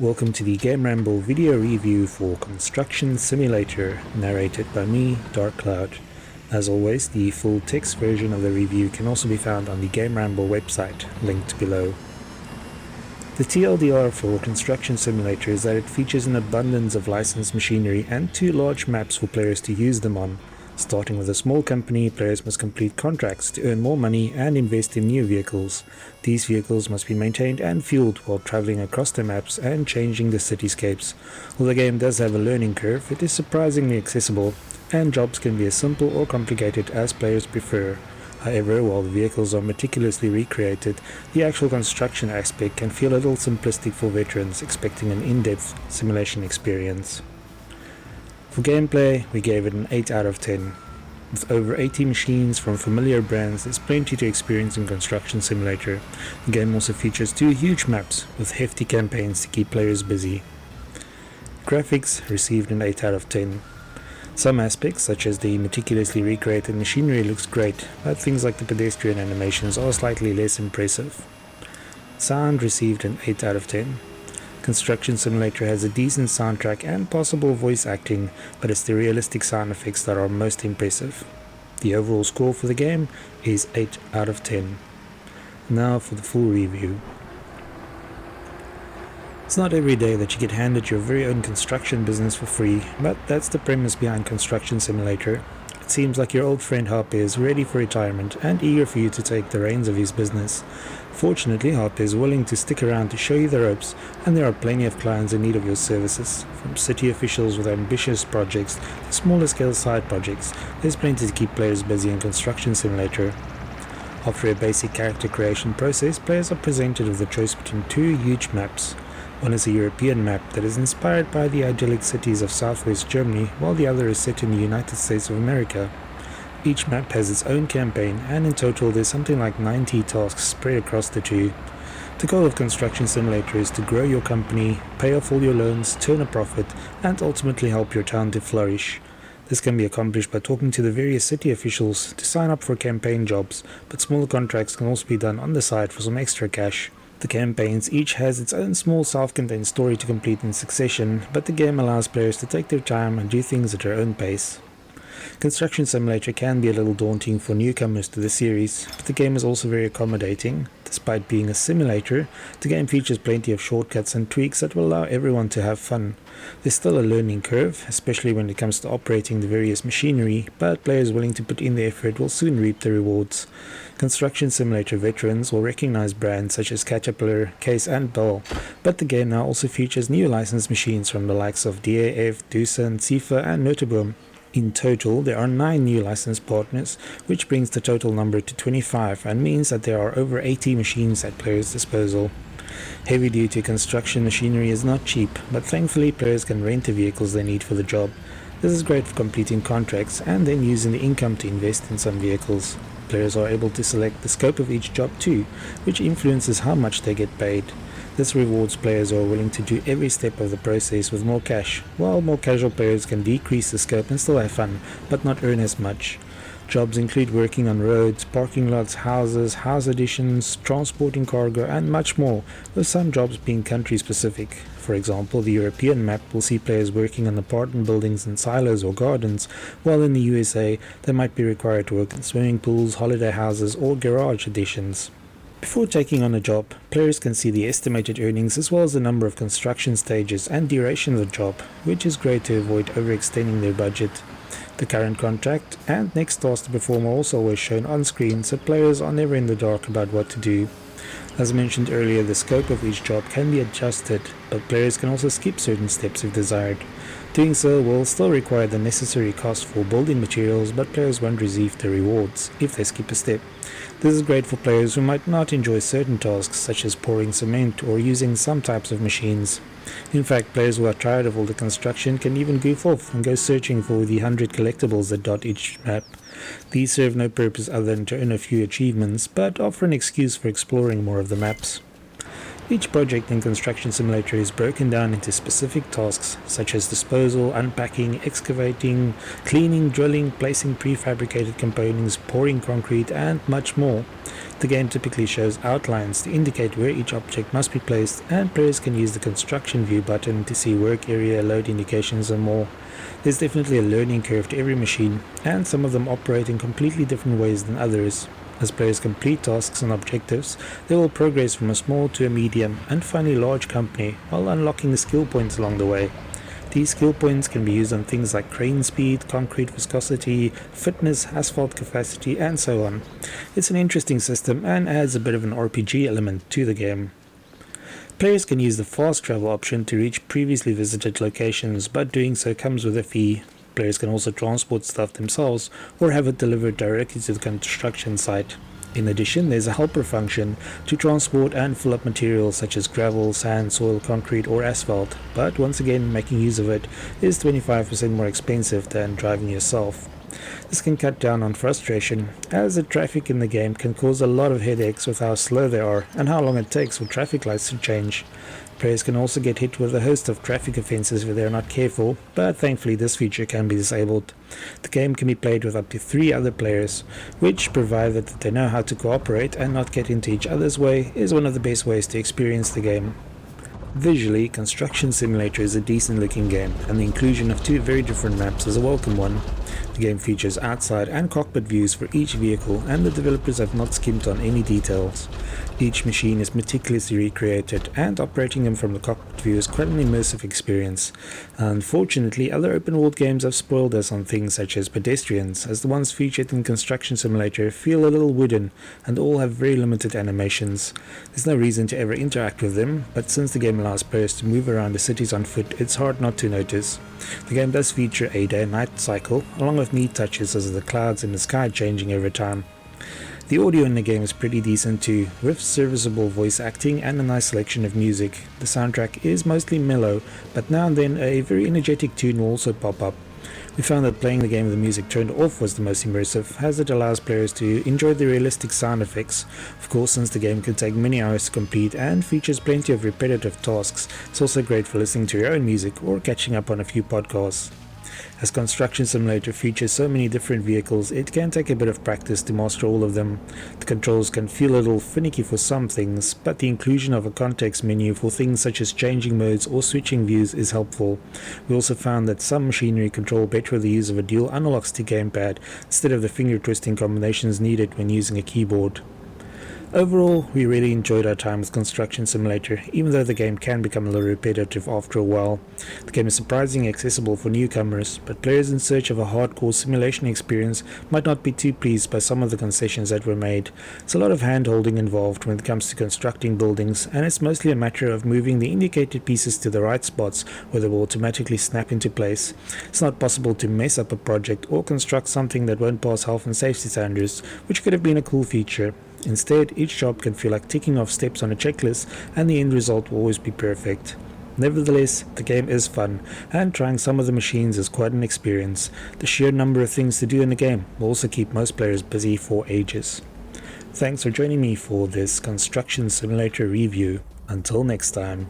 Welcome to the GAMERamble video review for Construction Simulator, narrated by me, Dark Cloud. As always, the full text version of the review can also be found on the GAMERamble website, linked below. The TLDR for Construction Simulator is that it features an abundance of licensed machinery and 2 large maps for players to use them on. Starting with a small company, players must complete contracts to earn more money and invest in new vehicles. These vehicles must be maintained and fueled while traveling across the maps and changing the cityscapes. While the game does have a learning curve, it is surprisingly accessible, and jobs can be as simple or complicated as players prefer. However, while the vehicles are meticulously recreated, the actual construction aspect can feel a little simplistic for veterans expecting an in-depth simulation experience. For gameplay, we gave it an 8 out of 10. With over 80 machines from familiar brands, there's plenty to experience in Construction Simulator. The game also features 2 huge maps with hefty campaigns to keep players busy. Graphics received an 8 out of 10. Some aspects, such as the meticulously recreated machinery, looks great, but things like the pedestrian animations are slightly less impressive. Sound received an 8 out of 10. Construction Simulator has a decent soundtrack and possible voice acting, but it's the realistic sound effects that are most impressive. The overall score for the game is 8 out of 10. Now for the full review. It's not every day that you get handed your very own construction business for free, but that's the premise behind Construction Simulator. It seems like your old friend Harpe is ready for retirement and eager for you to take the reins of his business. Fortunately, Harpe is willing to stick around to show you the ropes, and there are plenty of clients in need of your services. From city officials with ambitious projects to smaller scale side projects, there's plenty to keep players busy in Construction Simulator. After a basic character creation process, players are presented with a choice between 2 huge maps. One is a European map that is inspired by the idyllic cities of southwest Germany, while the other is set in the United States of America. Each map has its own campaign, and in total there's something like 90 tasks spread across the 2. The goal of Construction Simulator is to grow your company, pay off all your loans, turn a profit, and ultimately help your town to flourish. This can be accomplished by talking to the various city officials to sign up for campaign jobs, but smaller contracts can also be done on the side for some extra cash. The campaigns each has its own small self-contained story to complete in succession, but the game allows players to take their time and do things at their own pace. Construction Simulator can be a little daunting for newcomers to the series, but the game is also very accommodating. Despite being a simulator, the game features plenty of shortcuts and tweaks that will allow everyone to have fun. There's still a learning curve, especially when it comes to operating the various machinery, but players willing to put in the effort will soon reap the rewards. Construction Simulator veterans will recognize brands such as Caterpillar, Case and Bell, but the game now also features new licensed machines from the likes of DAF, Doosan, Sifa and Notenboom. In total, there are 9 new licensed partners, which brings the total number to 25 and means that there are over 80 machines at players' disposal. Heavy-duty construction machinery is not cheap, but thankfully players can rent the vehicles they need for the job. This is great for completing contracts and then using the income to invest in some vehicles. Players are able to select the scope of each job too, which influences how much they get paid. This rewards players who are willing to do every step of the process with more cash, while more casual players can decrease the scope and still have fun, but not earn as much. Jobs include working on roads, parking lots, houses, house additions, transporting cargo, and much more, with some jobs being country-specific. For example, the European map will see players working on apartment buildings in silos or gardens, while in the USA they might be required to work in swimming pools, holiday houses, or garage additions. Before taking on a job, players can see the estimated earnings as well as the number of construction stages and duration of the job, which is great to avoid overextending their budget. The current contract and next task to perform are also always shown on screen, so players are never in the dark about what to do. As mentioned earlier, the scope of each job can be adjusted, but players can also skip certain steps if desired. Doing so will still require the necessary cost for building materials, but players won't receive the rewards if they skip a step. This is great for players who might not enjoy certain tasks such as pouring cement or using some types of machines. In fact, players who are tired of all the construction can even goof off and go searching for the 100 collectibles that dot each map. These serve no purpose other than to earn a few achievements, but offer an excuse for exploring more of the maps. Each project in Construction Simulator is broken down into specific tasks such as disposal, unpacking, excavating, cleaning, drilling, placing prefabricated components, pouring concrete, and much more. The game typically shows outlines to indicate where each object must be placed, and players can use the construction view button to see work area, load indications, and more. There's definitely a learning curve to every machine, and some of them operate in completely different ways than others. As players complete tasks and objectives, they will progress from a small to a medium and finally large company while unlocking skill points along the way. These skill points can be used on things like crane speed, concrete viscosity, fitness, asphalt capacity, and so on. It's an interesting system and adds a bit of an RPG element to the game. Players can use the fast travel option to reach previously visited locations, but doing so comes with a fee. Players can also transport stuff themselves or have it delivered directly to the construction site. In addition, there's a helper function to transport and fill up materials such as gravel, sand, soil, concrete, or asphalt, but once again, making use of it is 25% more expensive than driving yourself. This can cut down on frustration, as the traffic in the game can cause a lot of headaches with how slow they are and how long it takes for traffic lights to change. Players can also get hit with a host of traffic offences if they are not careful, but thankfully this feature can be disabled. The game can be played with up to 3 other players, which, provided that they know how to cooperate and not get into each other's way, is one of the best ways to experience the game. Visually, Construction Simulator is a decent looking game, and the inclusion of 2 very different maps is a welcome one. The game features outside and cockpit views for each vehicle, and the developers have not skimped on any details. Each machine is meticulously recreated, and operating them from the cockpit view is quite an immersive experience. Unfortunately, other open world games have spoiled us on things such as pedestrians, as the ones featured in Construction Simulator feel a little wooden and all have very limited animations. There's no reason to ever interact with them, but since the game allows players to move around the cities on foot, it's hard not to notice. The game does feature a day-night cycle, along with neat touches as the clouds in the sky changing over time. The audio in the game is pretty decent too, with serviceable voice acting and a nice selection of music. The soundtrack is mostly mellow, but now and then a very energetic tune will also pop up. We found that playing the game with the music turned off was the most immersive, as it allows players to enjoy the realistic sound effects. Of course, since the game can take many hours to complete and features plenty of repetitive tasks, it's also great for listening to your own music or catching up on a few podcasts. As Construction Simulator features so many different vehicles, it can take a bit of practice to master all of them. The controls can feel a little finicky for some things, but the inclusion of a context menu for things such as changing modes or switching views is helpful. We also found that some machinery control better with the use of a dual analog stick gamepad instead of the finger twisting combinations needed when using a keyboard. Overall, we really enjoyed our time with Construction Simulator, even though the game can become a little repetitive after a while. The game is surprisingly accessible for newcomers, but players in search of a hardcore simulation experience might not be too pleased by some of the concessions that were made. It's a lot of hand-holding involved when it comes to constructing buildings, and it's mostly a matter of moving the indicated pieces to the right spots where they will automatically snap into place. It's not possible to mess up a project or construct something that won't pass health and safety standards, which could have been a cool feature. Instead, each job can feel like ticking off steps on a checklist, and the end result will always be perfect. Nevertheless, the game is fun, and trying some of the machines is quite an experience. The sheer number of things to do in the game will also keep most players busy for ages. Thanks for joining me for this Construction Simulator review. Until next time.